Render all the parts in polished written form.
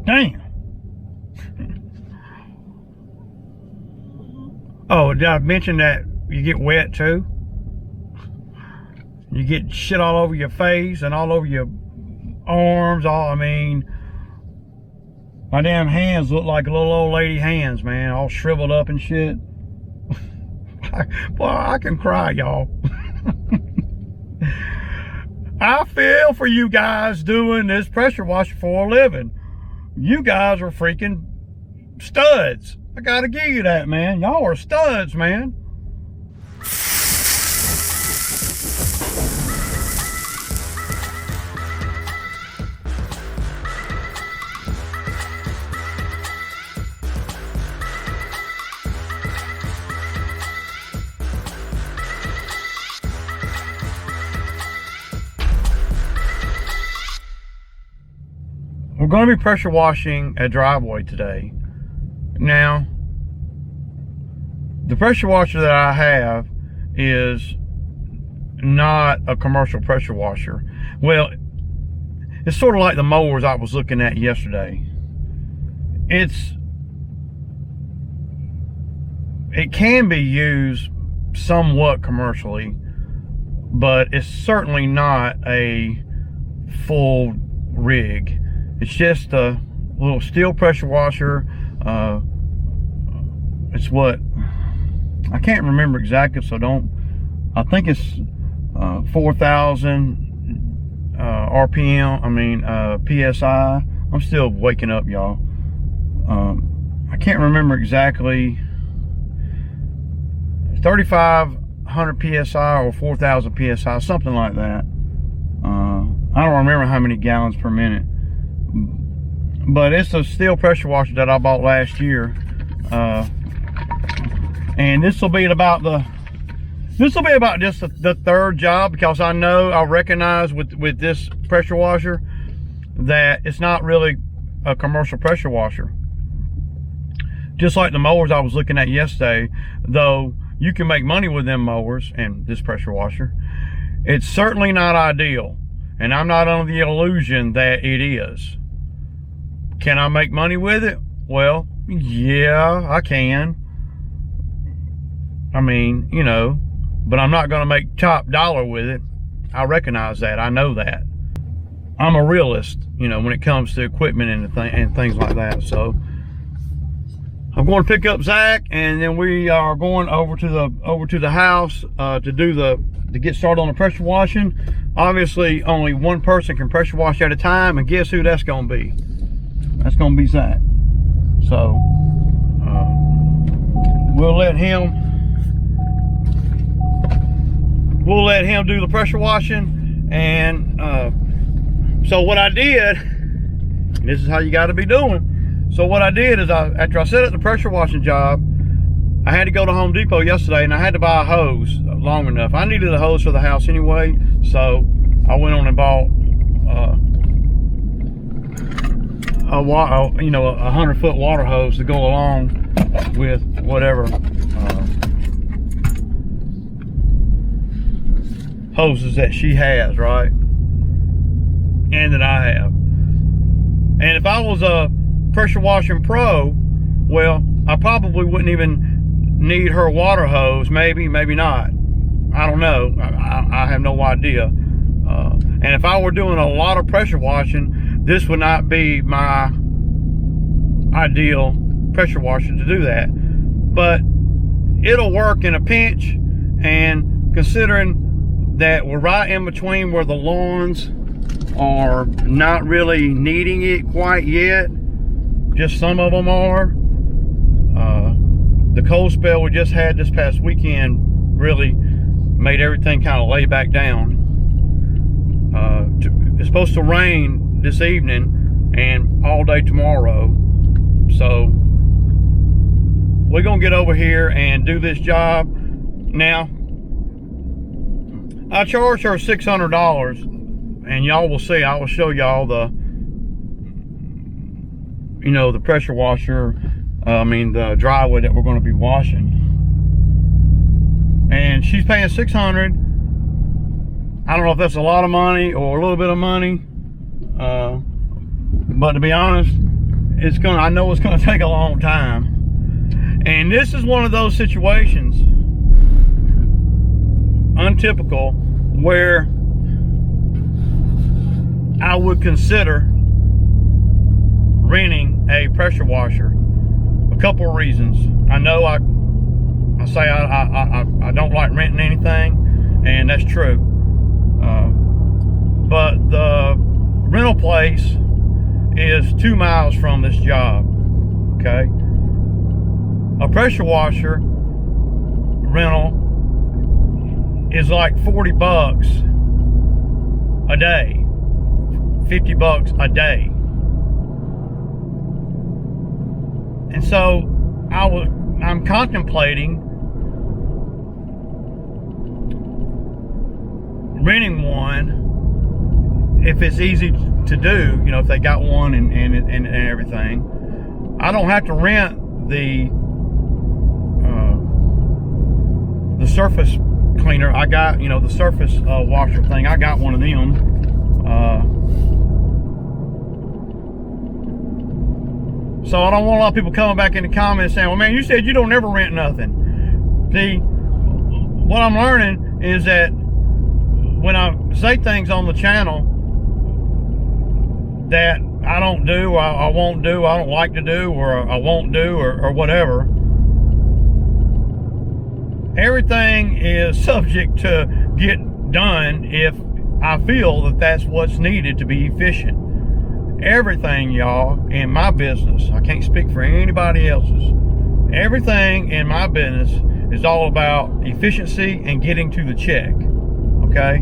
Damn. Oh, did I mention that you get wet too? You get shit all over your face and all over your arms. I mean, my damn hands look like little old lady hands, man, all shriveled up and shit. Boy, I can cry, y'all. I feel for you guys doing this pressure washer for a living. You guys are freaking studs. I gotta give you that, man. Y'all are studs, man. We're going to be pressure washing a driveway today. Now, the pressure washer that I have is not a commercial pressure washer. Well, it's sort of like the mowers I was looking at yesterday. It can be used somewhat commercially, but it's certainly not a full rig. It's just a little steel pressure washer. It's what, I can't remember exactly, so I think it's 4,000 RPM, PSI. I'm still waking up, y'all. I can't remember exactly, 3,500 PSI or 4,000 PSI, something like that. I don't remember how many gallons per minute. But it's a steel pressure washer that I bought last year, and this will be about just the third job, because I recognize with this pressure washer that it's not really a commercial pressure washer. Just like the mowers I was looking at yesterday, though you can make money with them mowers and this pressure washer, it's certainly not ideal, and I'm not under the illusion that it is. Can I make money with it? Well, yeah, I can. I mean, you know, but I'm not going to make top dollar with it. I recognize that. I know that. I'm a realist, you know, when it comes to equipment and things like that. So I'm going to pick up Zack, and then we are going over to the house to get started on the pressure washing. Obviously, only one person can pressure wash at a time, and guess who that's going to be? That's going to be Zack. So we'll let him do the pressure washing. And so what I did, and this is how you got to be doing. So what I did is, after I set up the pressure washing job, I had to go to Home Depot yesterday, and I had to buy a hose long enough. I needed a hose for the house anyway, so I went on and bought a 100-foot water hose to go along with whatever hoses that she has, right? And that I have. And if I was a pressure washing pro, well, I probably wouldn't even need her water hose. Maybe not. I don't know. I have no idea. And if I were doing a lot of pressure washing, this would not be my ideal pressure washer to do that. But it'll work in a pinch, and considering that we're right in between where the lawns are not really needing it quite yet, just some of them are. The cold spell we just had this past weekend really made everything kind of lay back down. It's supposed to rain this evening and all day tomorrow, so we're gonna get over here and do this job. Now, I charged her $600, and y'all will see. I will show y'all the pressure washer, the driveway that we're going to be washing, and she's paying $600. I don't know if that's a lot of money or a little bit of money, but to be honest, I know it's gonna take a long time. And this is one of those situations, untypical, where I would consider renting a pressure washer. A couple of reasons. I know I say I don't like renting anything, and that's true. But the rental place is 2 miles from this job. Okay. A pressure washer rental is like 40 bucks a day, 50 bucks a day. And so I'm contemplating renting one if it's easy to do, you know, if they got one and everything. I don't have to rent the surface cleaner. I got, you know, the surface washer thing. I got one of them. So I don't want a lot of people coming back in the comments saying, well, man, you said you don't ever rent nothing. See, what I'm learning is that when I say things on the channel that I don't do, I won't do, I don't like to do, or I won't do, or whatever, everything is subject to get done if I feel that that's what's needed to be efficient. Everything, y'all, in my business, I can't speak for anybody else's, everything in my business is all about efficiency and getting to the check. Okay?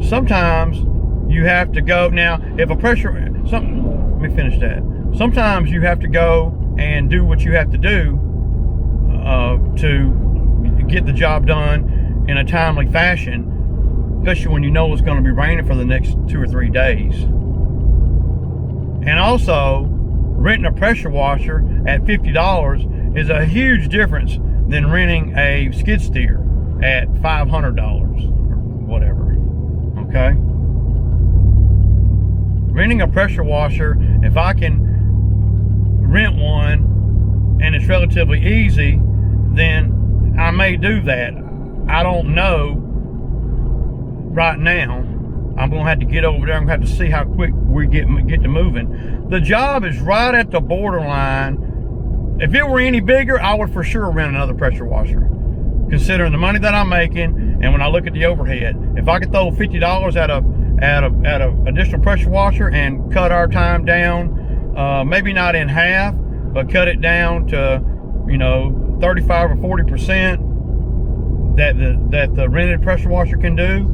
Sometimes you have to go, now if a pressure, let me finish that. Sometimes you have to go and do what you have to do to get the job done in a timely fashion, especially when you know it's going to be raining for the next 2 or 3 days. And also, renting a pressure washer at $50 is a huge difference than renting a skid steer at $500 or whatever. Okay? Renting a pressure washer, if I can rent one and it's relatively easy, then I may do that. I don't know right now. I'm going to have to get over there. I'm going to have to see how quick we get to moving. The job is right at the borderline. If it were any bigger, I would for sure rent another pressure washer, considering the money that I'm making and when I look at the overhead. If I could throw $50 at a additional pressure washer and cut our time down, maybe not in half, but cut it down to, you know, 35 or 40% that the rented pressure washer can do,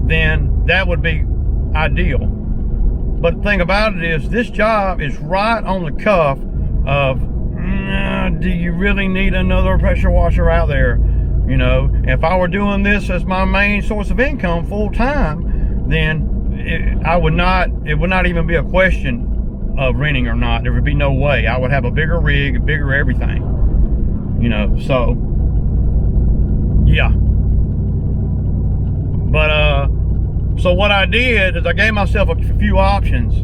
then that would be ideal. But the thing about it is, this job is right on the cuff of, do you really need another pressure washer out there? You know, if I were doing this as my main source of income full time, then it would not even be a question of renting or not. There would be no way. I would have a bigger rig, a bigger everything. You know, so yeah. But so what I did is I gave myself a few options.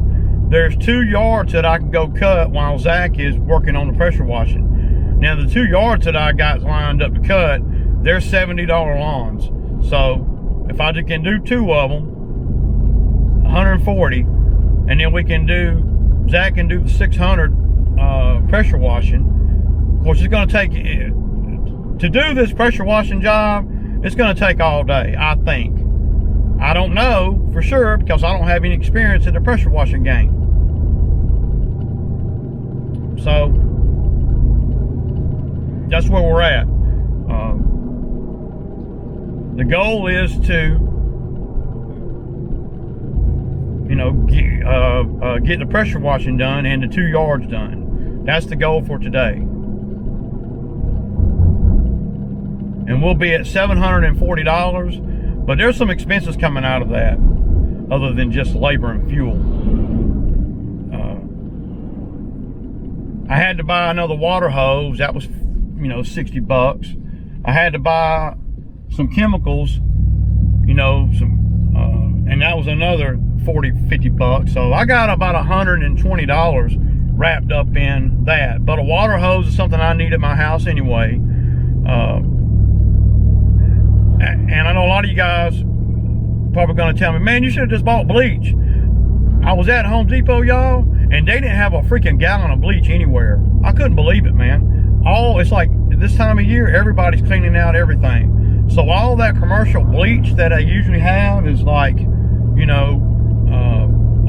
There's 2 yards that I can go cut while Zack is working on the pressure washing. Now the 2 yards that I got lined up to cut, they're $70 lawns. So if I can do 2 of them, 140, and then we can do, Zack can do the 600 pressure washing. Of course, it's going to take, to do this pressure washing job, it's going to take all day, I think. I don't know for sure because I don't have any experience in the pressure washing game. So that's where we're at. The goal is to, you know, get the pressure washing done and the 2 yards done. That's the goal for today. And we'll be at $740. But there's some expenses coming out of that other than just labor and fuel. I had to buy another water hose. That was, you know, 60 bucks. I had to buy some chemicals, you know, and that was another 40, 50 bucks. So I got about $120 wrapped up in that. But a water hose is something I need at my house anyway. And I know a lot of you guys probably gonna tell me, man, you should have just bought bleach. I was at Home Depot, y'all, and they didn't have a freaking gallon of bleach anywhere. I couldn't believe it, man. It's like this time of year, everybody's cleaning out everything. So all that commercial bleach that I usually have is like, you know,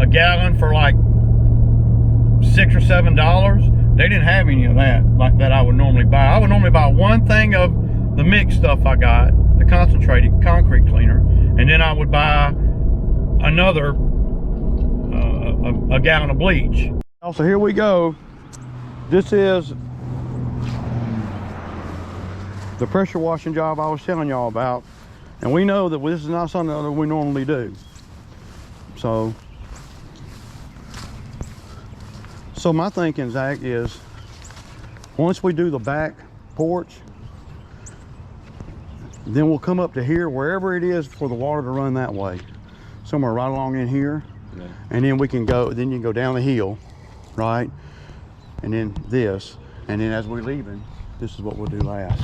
a gallon for like $6 or $7. They didn't have any of that like that I would normally buy. I would normally buy one thing of the mixed stuff I got, the concentrated concrete cleaner, and then I would buy another a gallon of bleach. So here we go. This is the pressure washing job I was telling y'all about, and we know that this is not something that we normally do. So my thinking, Zach, is once we do the back porch, then we'll come up to here, wherever it is for the water to run that way, somewhere right along in here. Yeah. And then we can go, then you can go down the hill, right? And then this, and then as we're leaving, this is what we'll do last.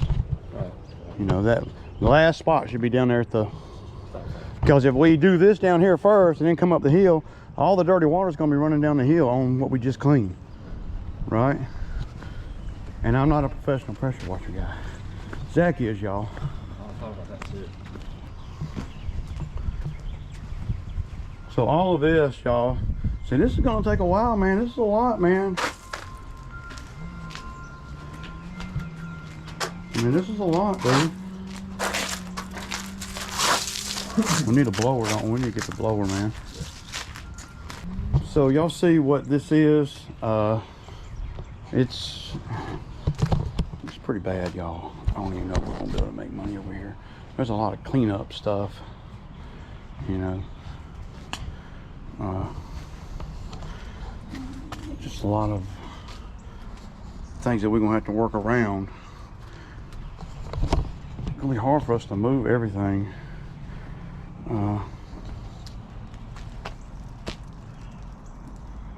Right. You know, that the last spot should be down there at the, because if we do this down here first and then come up the hill, all the dirty water is going to be running down the hill on what we just cleaned, right? And I'm not a professional pressure washer guy. Zack is, y'all. I'll talk about that too. So all of this, y'all, see, this is going to take a while, man. This is a lot, man. I mean, this is a lot, dude. We need a blower, don't we? We need to get the blower, man. So y'all see what this is. It's pretty bad, y'all. I don't even know if we're gonna be able to make money over here. There's a lot of cleanup stuff, you know. Just a lot of things that we're gonna have to work around. It's gonna be hard for us to move everything.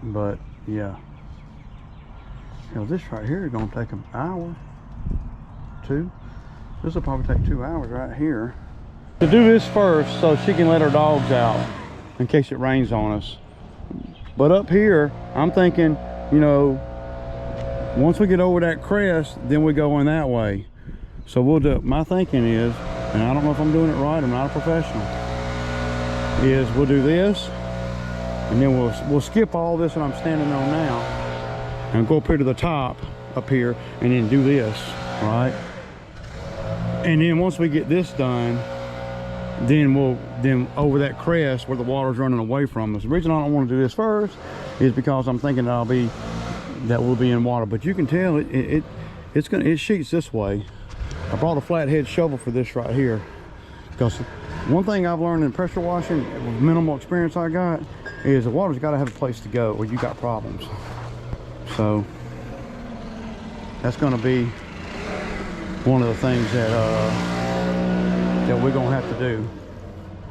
But yeah, you know, this right here is gonna take an hour, two. This will probably take 2 hours right here. To do this first so she can let her dogs out in case it rains on us. But up here, I'm thinking, you know, once we get over that crest, then we go in that way. So we'll do, my thinking is, and I don't know if I'm doing it right, I'm not a professional, is we'll do this, and then we'll skip all this that I'm standing on now, and go up here to the top, up here, and then do this, right? And then once we get this done, then over that crest where the water's running away from us. The reason I don't want to do this first is because I'm thinking that we'll be in water. But you can tell it sheets this way. I brought a flathead shovel for this right here, because one thing I've learned in pressure washing, with minimal experience I got, is the water's got to have a place to go or you got problems. So that's going to be one of the things that we're gonna have to do.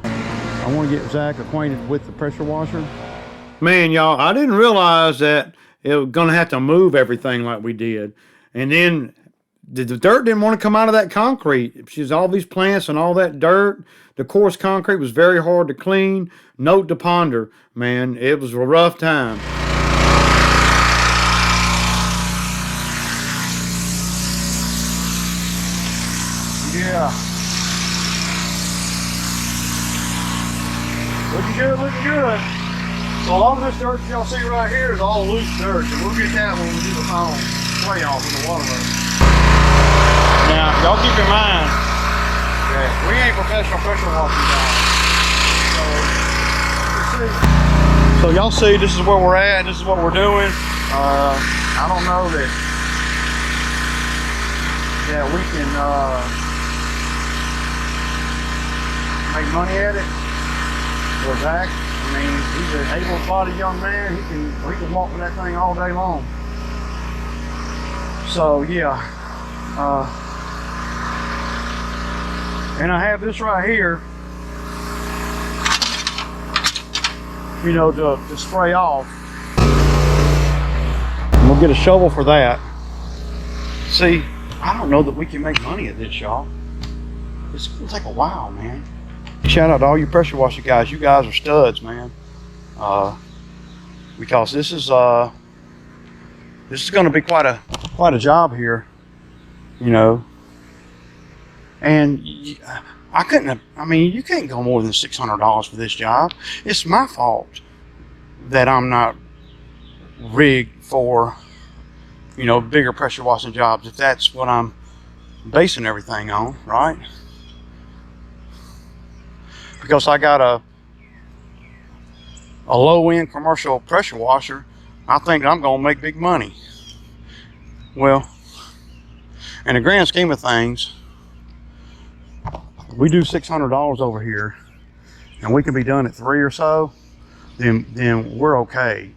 I want to get Zack acquainted with the pressure washer. Man, y'all, I didn't realize that it was gonna have to move everything like we did. And then the dirt didn't want to come out of that concrete. She's all these plants and all that dirt. The coarse concrete was very hard to clean. Note to ponder, man, it was a rough time. Yeah. Looking good, looking good. So all of this dirt y'all see right here is all loose dirt. And we'll get that when we do the final spray off with the water hose. Now, y'all keep in mind that we ain't professional pressure washing guys. So y'all see this is where we're at, this is what we're doing. I don't know that we can make money at it. Or Zack, I mean, he's an able-bodied young man. He can walk with that thing all day long. So yeah, and I have this right here. you know, to spray off. And we'll get a shovel for that. See, I don't know that we can make money at this, y'all. It's gonna take a while, man. Shout out to all you pressure washer guys. You guys are studs, man. Because this is going to be quite a job here, you know. And I couldn't have, I mean, you can't go more than $600 for this job. It's my fault that I'm not rigged for, you know, bigger pressure washing jobs, if that's what I'm basing everything on, right? Because I got a low-end commercial pressure washer, I think I'm gonna make big money. Well, in the grand scheme of things, we do $600 over here, and we can be done at 3 or so, then we're okay.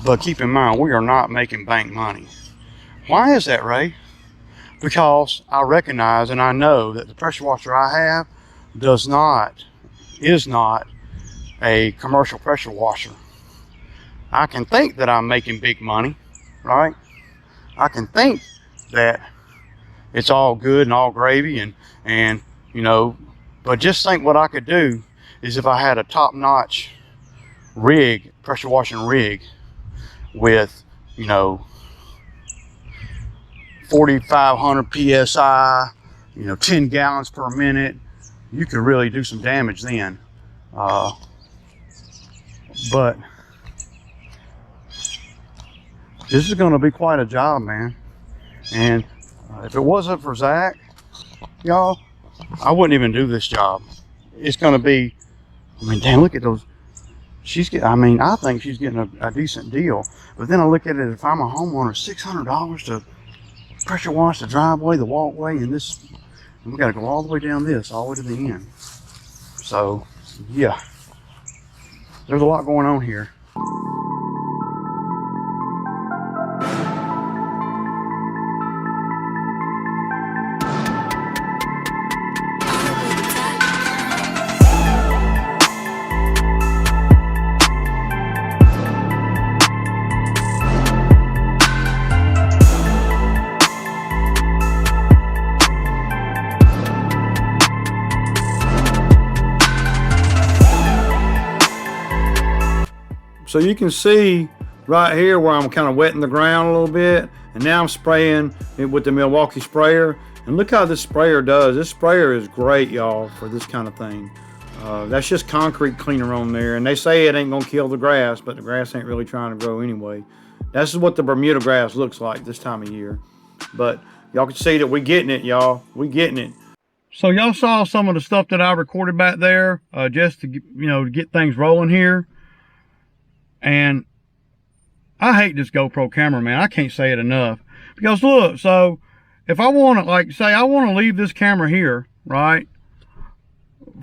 But keep in mind, we are not making bank money. Why is that, Ray? Because I recognize and I know that the pressure washer I have is not a commercial pressure washer. I can think that I'm making big money, right? I can think that it's all good and all gravy and you know, but just think what I could do is if I had a top-notch rig, pressure washing rig with, you know, 4,500 PSI, you know, 10 gallons per minute, you could really do some damage then. But this is going to be quite a job, man. And if it wasn't for Zach, y'all, I wouldn't even do this job. It's going to be, I mean, damn, look at those. She's getting, I mean, I think she's getting a decent deal. But then I look at it, if I'm a homeowner, $600 to pressure wash the driveway, the walkway, and this, and we got to go all the way down this, all the way to the end. So, yeah, there's a lot going on here. So you can see right here where I'm kind of wetting the ground a little bit, and now I'm spraying it with the Milwaukee sprayer. And look how this sprayer does. This sprayer is great, y'all, for this kind of thing. That's just concrete cleaner on there, and they say it ain't gonna kill the grass, but the grass ain't really trying to grow anyway. This is what the Bermuda grass looks like this time of year. But y'all can see that we getting it, y'all. We getting it. So y'all saw some of the stuff that I recorded back there, just to, you know, to get things rolling here. And I hate this GoPro camera, man. I can't say it enough. Because look, so if I want to, like, say I want to leave this camera here, right,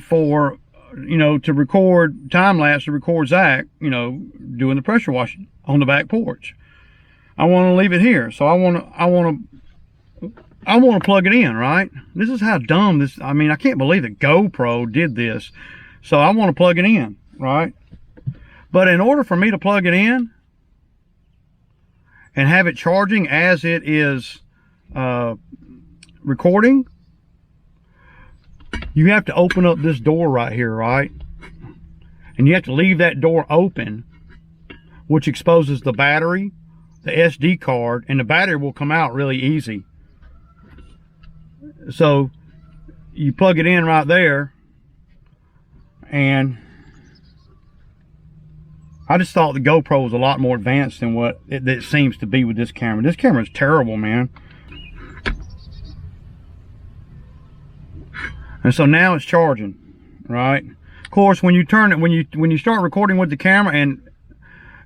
for, you know, to record time-lapse, to record Zach, you know, doing the pressure washing on the back porch. I want to leave it here. So I want to plug it in, right? This is how dumb this, I mean, I can't believe that GoPro did this. So I want to plug it in, right? But in order for me to plug it in and have it charging as it is recording, you have to open up this door right here, right? And you have to leave that door open, which exposes the battery, the SD card, and the battery will come out really easy. So you plug it in right there, and I just thought the GoPro was a lot more advanced than what it seems to be with this camera. This camera is terrible, man. And so now it's charging, right? Of course, when you turn it, when you start recording with the camera and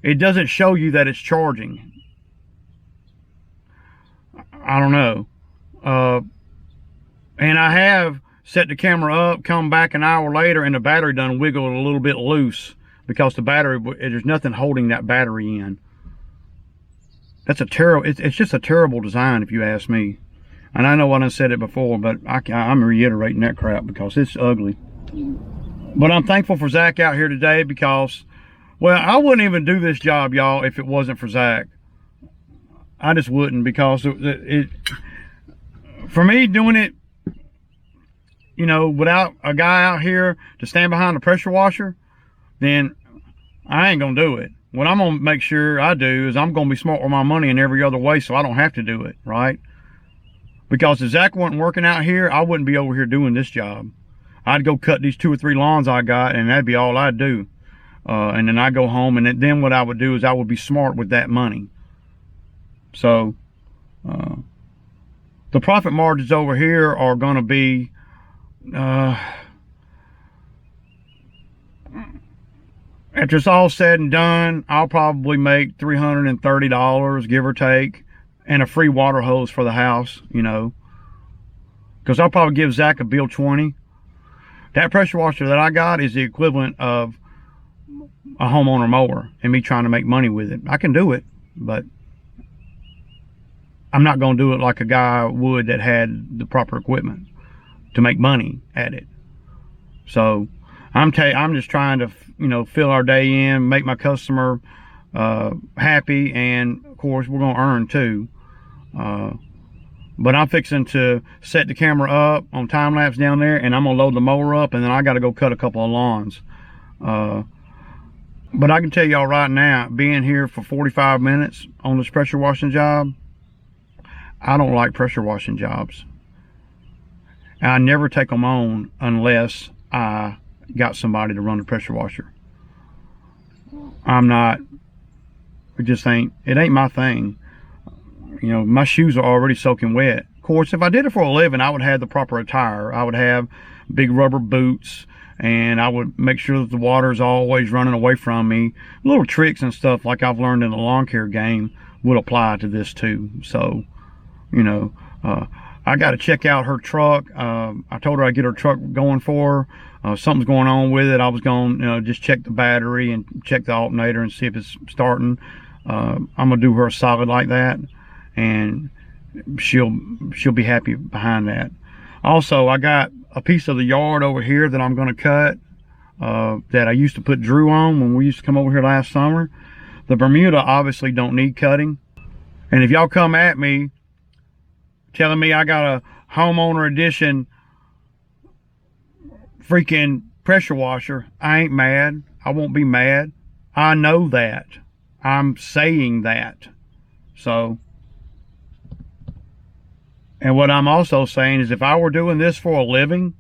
it doesn't show you that it's charging, I don't know. And I have set the camera up, come back an hour later, and the battery done wiggled a little bit loose. Because the battery, there's nothing holding that battery in. That's a terrible, it's just a terrible design if you ask me. And I know I done said it before, but I'm reiterating that crap because it's ugly. But I'm thankful for Zach out here today because Well, I wouldn't even do this job, y'all, if it wasn't for Zack. I just wouldn't, because for me, doing it, you know, without a guy out here to stand behind the pressure washer, then I ain't gonna do it. What I'm gonna make sure I do is I'm gonna be smart with my money in every other way, so I don't have to do it, right? Because if Zack wasn't working out here, I wouldn't be over here doing this job. I'd go cut these 2 or 3 lawns I got, and that'd be all I'd do. And then I go home, and then what I would do is I would be smart with that money. So the profit margins over here are going to be after it's all said and done, I'll probably make $330, give or take, and a free water hose for the house, you know, because I'll probably give Zack a bill 20. That pressure washer that I got is the equivalent of a homeowner mower, and me trying to make money with it. I can do it, but I'm not going to do it like a guy would that had the proper equipment to make money at it. So I'm just trying to, you know, fill our day in, make my customer happy, and of course we're going to earn too. But I'm fixing to set the camera up on time lapse down there, and I'm gonna load the mower up, and then I got to go cut a couple of lawns. But I can tell y'all right now, being here for 45 minutes on this pressure washing job, I don't like pressure washing jobs. And I never take them on unless I got somebody to run the pressure washer. It ain't my thing. You know, my shoes are already soaking wet. Of course, if I did it for a living, I would have the proper attire. I would have big rubber boots, and I would make sure that the water is always running away from me. Little tricks and stuff like I've learned in the lawn care game would apply to this too. So, you know, I got to check out her truck. I told her I'd get her truck going for her. Something's going on with it. I was going to just check the battery and check the alternator and see if it's starting. I'm gonna do her a solid like that, and she'll be happy behind that. Also, I got a piece of the yard over here that I'm going to cut that I used to put Drew on when we used to come over here last summer. The Bermuda obviously don't need cutting, and if y'all come at me telling me I got a homeowner edition freaking pressure washer, I ain't mad. I won't be mad. I know that. I'm saying that. So, and what I'm also saying is, if I were doing this for a living,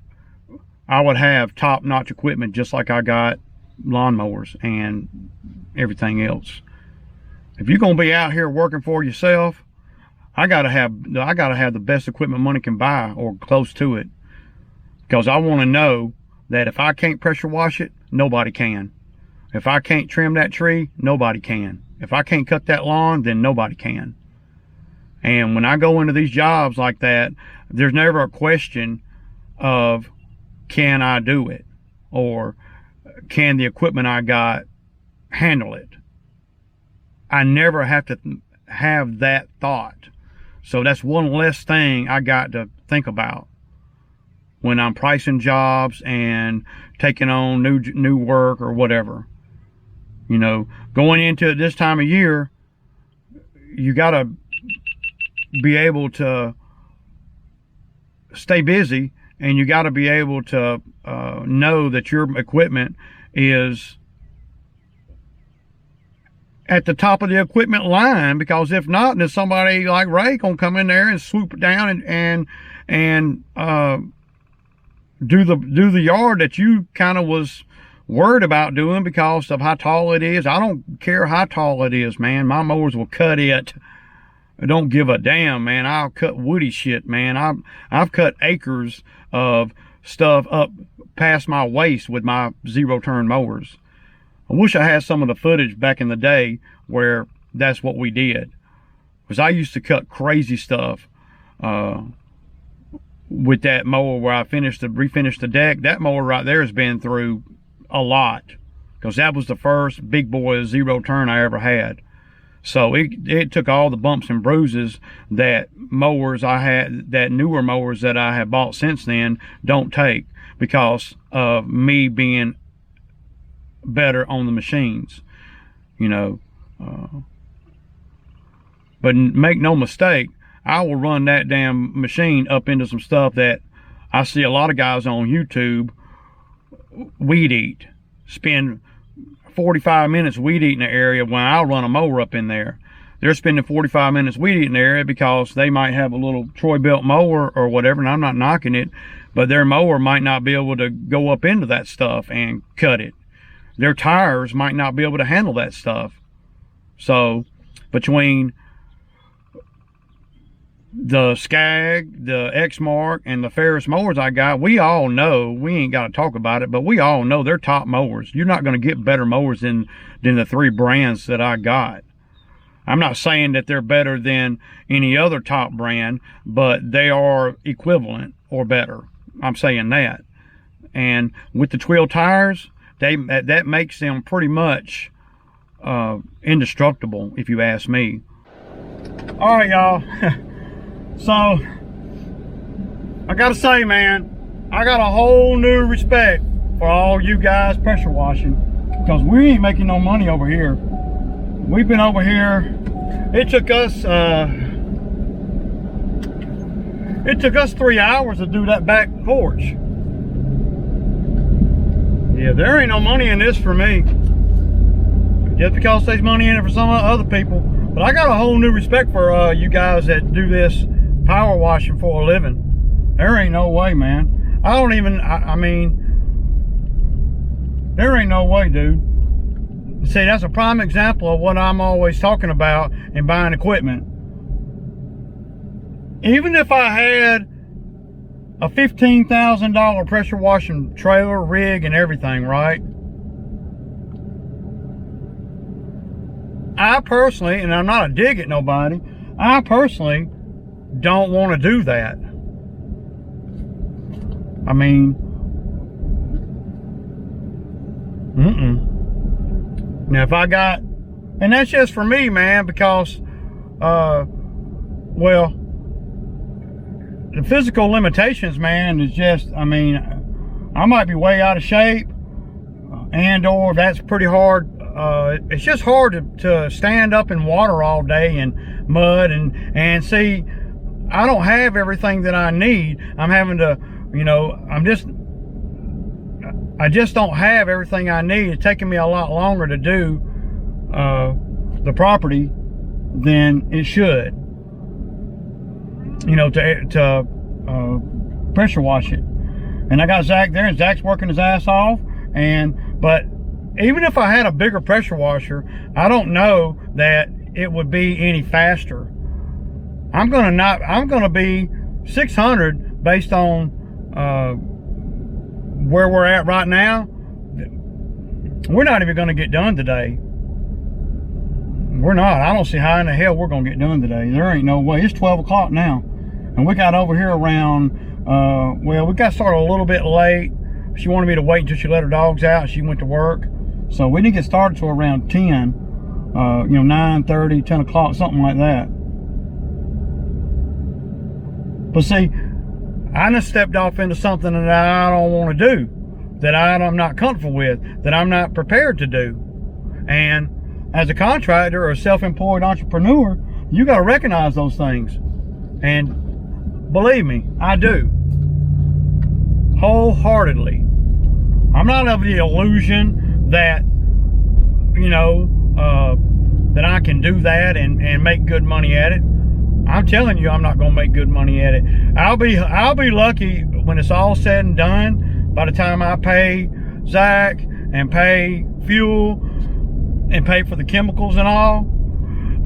I would have top-notch equipment just like I got lawnmowers and everything else. If you're gonna be out here working for yourself, I gotta have the best equipment money can buy, or close to it, because I want to know that if I can't pressure wash it, nobody can. If I can't trim that tree, nobody can. If I can't cut that lawn, then nobody can. And when I go into these jobs like that, there's never a question of, can I do it? Or can the equipment I got handle it? I never have to have that thought. So that's one less thing I got to think about when I'm pricing jobs and taking on new work or whatever. You know, going into it this time of year, you got to be able to stay busy, and you got to be able to know that your equipment is at the top of the equipment line, because if not, then somebody like Ray gonna come in there and swoop it down and do the yard that you kind of was worried about doing because of how tall it is. I don't care how tall it is, man. My mowers will cut it. I don't give a damn, man. I'll cut woody shit, man. I've cut acres of stuff up past my waist with my zero-turn mowers. I wish I had some of the footage back in the day where that's what we did, because I used to cut crazy stuff with that mower where I refinished the deck. That mower right there has been through a lot, because that was the first big boy zero turn I ever had. So it took all the bumps and bruises that mowers I had, that newer mowers that I have bought since then don't take, because of me being better on the machines. you know. But make no mistake, I will run that damn machine up into some stuff that I see a lot of guys on YouTube weed eat. Spend 45 minutes weed eating the area when I'll run a mower up in there. They're spending 45 minutes weed eating the area because they might have a little Troy Belt mower or whatever, and I'm not knocking it, but their mower might not be able to go up into that stuff and cut it. Their tires might not be able to handle that stuff. So between the Skag, the X-Mark, and the Ferris mowers I got, we all know, we ain't got to talk about it, but we all know they're top mowers. You're not going to get better mowers than the 3 brands that I got. I'm not saying that they're better than any other top brand, but they are equivalent or better. I'm saying that. And with the twill tires, that makes them pretty much indestructible, if you ask me. All right, y'all. So, I gotta say, man, I got a whole new respect for all you guys pressure washing, because we ain't making no money over here. We've been over here. It took us 3 hours to do that back porch. Yeah, there ain't no money in this for me. Just because there's money in it for some other people. But I got a whole new respect for you guys that do this power washing for a living. There ain't no way, man. I mean, there ain't no way, dude. See, that's a prime example of what I'm always talking about in buying equipment. Even if I had a $15,000 pressure washing trailer, rig, and everything, right? I personally, and I'm not a dig at nobody, I personally don't want to do that. I mean, Now if I got, and that's just for me, man, because, well, the physical limitations, man, is just, I mean, I might be way out of shape, and or that's pretty hard. It's just hard to stand up in water all day and mud and see, I don't have everything that I need. I'm having to, you know, I just don't have everything I need. It's taking me a lot longer to do the property than it should, you know, to pressure wash it. And I got Zack there, and Zack's working his ass off. But even if I had a bigger pressure washer, I don't know that it would be any faster. I'm gonna be 600 based on where we're at right now. We're not even gonna get done today. We're not. I don't see how in the hell we're gonna get done today. There ain't no way. It's 12 o'clock now, and we got over here around, well, we got started a little bit late. She wanted me to wait until she let her dogs out, and she went to work. So we didn't get started till around 10, you know, 9:30, 10 o'clock, something like that. But see, I just stepped off into something that I don't want to do, that I'm not comfortable with, that I'm not prepared to do. And as a contractor or a self-employed entrepreneur, you got to recognize those things. And believe me, I do. Wholeheartedly. I'm not of the illusion that, you know, that I can do that and make good money at it. I'm telling you, I'm not gonna make good money at it. I'll be lucky when it's all said and done. By the time I pay Zack and pay fuel and pay for the chemicals and all,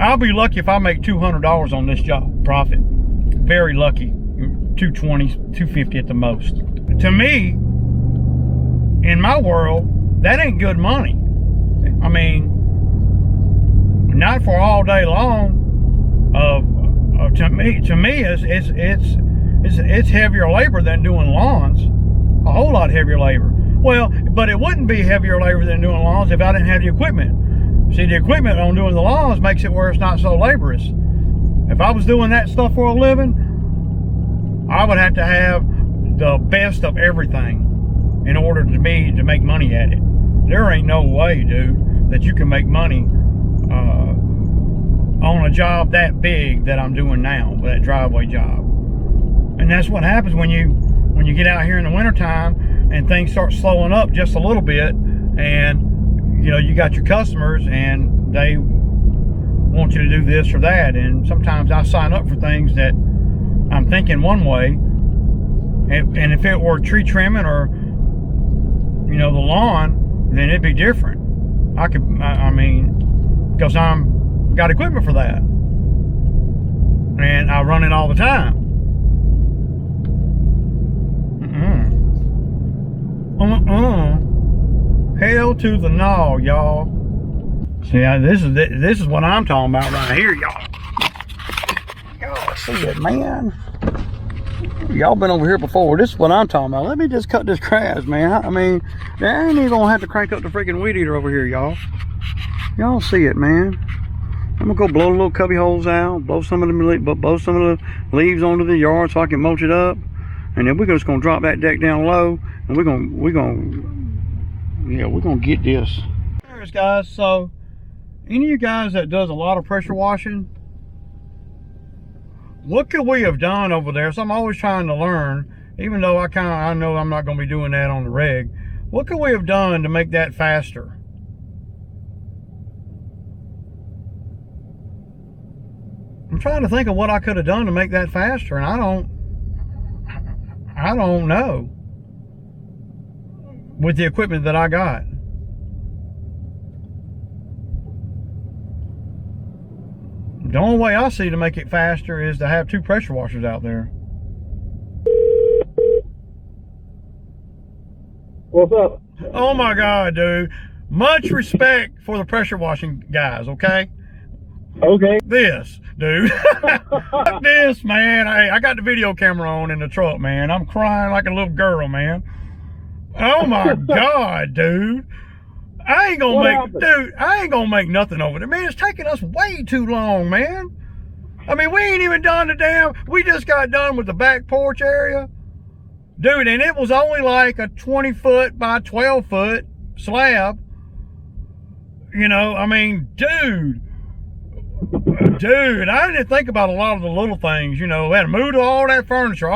I'll be lucky if I make $200 on this job profit. Very lucky. 220, 250 at the most. To me, in my world, that ain't good money. I mean, not for all day long. To me, it's heavier labor than doing lawns. A whole lot heavier labor. Well, but it wouldn't be heavier labor than doing lawns if I didn't have the equipment. See, the equipment on doing the lawns makes it where it's not so laborious. If I was doing that stuff for a living, I would have to have the best of everything in order to make money at it. There ain't no way, dude, that you can make money on a job that big that I'm doing now, that driveway job. And that's what happens when you get out here in the wintertime and things start slowing up just a little bit, and you know, you got your customers and they want you to do this or that, and sometimes I sign up for things that I'm thinking one way, and if it were tree trimming or, you know, the lawn, then it'd be different. I mean, because I'm got equipment for that, and I run it all the time. Hell to the no, y'all. See, this is what I'm talking about right here, y'all. Y'all see it, man. Y'all been over here before. This is what I'm talking about. Let me just cut this grass, man. I mean, I ain't even gonna have to crank up the freaking weed eater over here, y'all. Y'all see it, man. I'm gonna go blow the little cubby holes out, blow some of the leaves onto the yard so I can mulch it up, and then we're just gonna drop that deck down low, and we're gonna get this. Anyways, guys, so any of you guys that does a lot of pressure washing, what could we have done over there? So I'm always trying to learn, even though I know I'm not gonna be doing that on the reg. What could we have done to make that faster? I'm trying to think of what I could have done to make that faster, and I don't know with the equipment that I got. The only way I see to make it faster is to have 2 pressure washers out there. What's up? Oh my God, dude. Much respect for the pressure washing guys, okay? Okay. This, dude. This, man. Hey, I got the video camera on in the truck, man. I'm crying like a little girl, man. Oh my God, dude. I ain't gonna make nothing over there, man. It's taking us way too long, man. I mean, we ain't even done we just got done with the back porch area, dude, and it was only like a 20-foot by 12-foot slab. You know, I mean, dude, I didn't think about a lot of the little things. You know, we had to move all that furniture.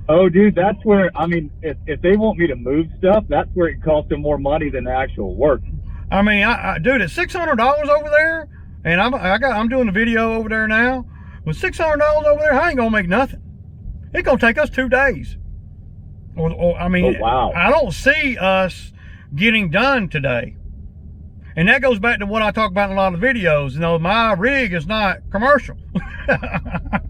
Oh, dude, that's where, I mean, if they want me to move stuff, that's where it costs them more money than the actual work. I mean, dude, it's $600 over there, and I'm doing the video over there now. With $600 over there, I ain't gonna make nothing. It's gonna take us 2 days. I mean, oh, wow. I don't see us getting done today. And that goes back to what I talk about in a lot of videos. You know, my rig is not commercial.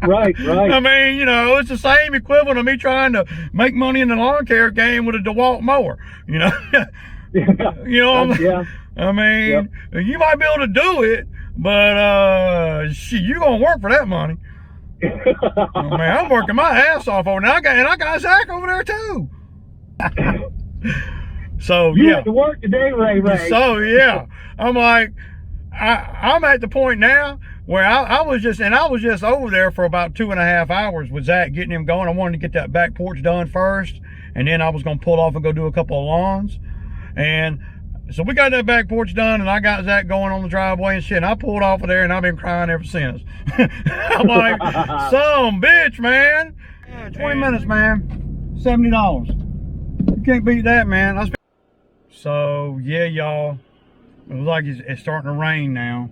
Right. I mean, you know, it's the same equivalent of me trying to make money in the lawn care game with a DeWalt mower. You know, you know. Yeah. I mean, you might be able to do it, but shit, you gonna work for that money. Oh, man, I'm working my ass off over there. I got Zack over there too. So you had to work today, Ray. So yeah, I'm like, I'm at the point now where I was just over there for about 2.5 hours with Zack, getting him going. I wanted to get that back porch done first, and then I was gonna pull off and go do a couple of lawns. And so we got that back porch done, and I got Zack going on the driveway and shit. And I pulled off of there, and I've been crying ever since. I'm like, some bitch, man. Yeah, 20 minutes, man. $70. You can't beat that, man. So yeah, y'all, it was like it's starting to rain now.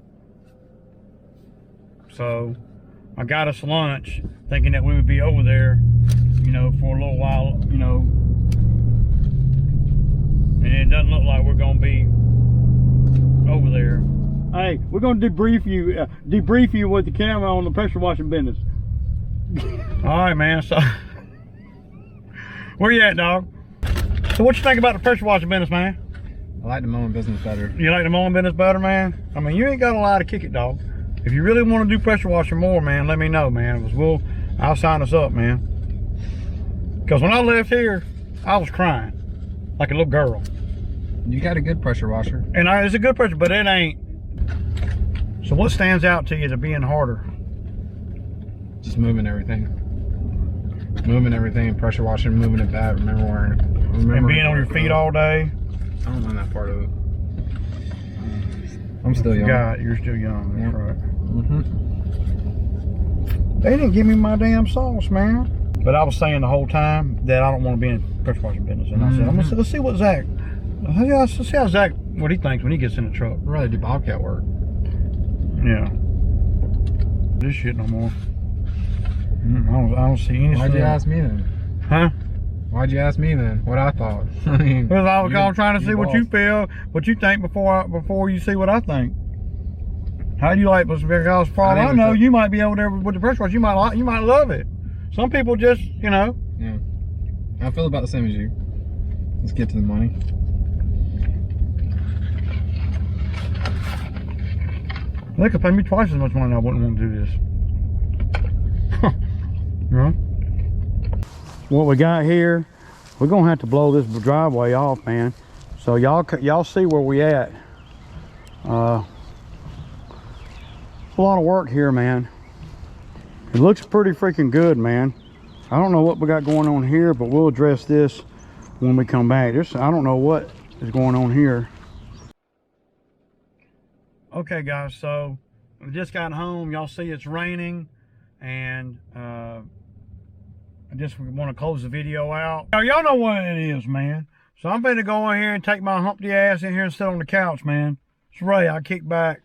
So I got us lunch thinking that we would be over there, you know, for a little while, you know, and it doesn't look like we're gonna be over there. Hey, we're gonna debrief you with the camera on the pressure washing business. All right, man. So where you at, dog? So what you think about the pressure washing business, man? I like the mowing business better. You like the mowing business better, man? I mean, you ain't got a lot to kick it, dog. If you really want to do pressure washing more, man, let me know, man. Because I'll sign us up, man. Because when I left here, I was crying like a little girl. You got a good pressure washer. And it's a good pressure, but it ain't. So what stands out to you to being harder? Just moving everything. Moving everything, pressure washing, moving it back. And being on your feet all day. I don't mind that part of it. I'm still young. God, you're still young. That's right. Mm-hmm. They didn't give me my damn sauce, man. But I was saying the whole time that I don't want to be in pressure washing business, and I said, I'm gonna let's see what Zach. Let's see how Zach, what he thinks when he gets in the truck. I'd rather do bobcat work. Yeah. This shit no more. I don't see anything. Why'd you ask me then? Huh? Why'd you ask me then? What I thought? I mean, Because I was trying to see what you boss. feel, what you think before you see what I think. How do you like? Because for all I know, you might be over there with the pressure wash. You might love it. Some people just, you know. Yeah. I feel about the same as you. Let's get to the money. They could pay me twice as much money and I wouldn't want to do this. You know? What we got here, we're gonna have to blow this driveway off, man. So y'all see where we at. It's a lot of work here, man. It looks pretty freaking good, man. I don't know what we got going on here, but we'll address this when we come back. I don't know what is going on here. Okay guys, so we just got home. Y'all see it's raining, and I just want to close the video out. Now, y'all know what it is, man. So I'm going to go in here and take my humpty ass in here and sit on the couch, man. It's Ray, I kick back.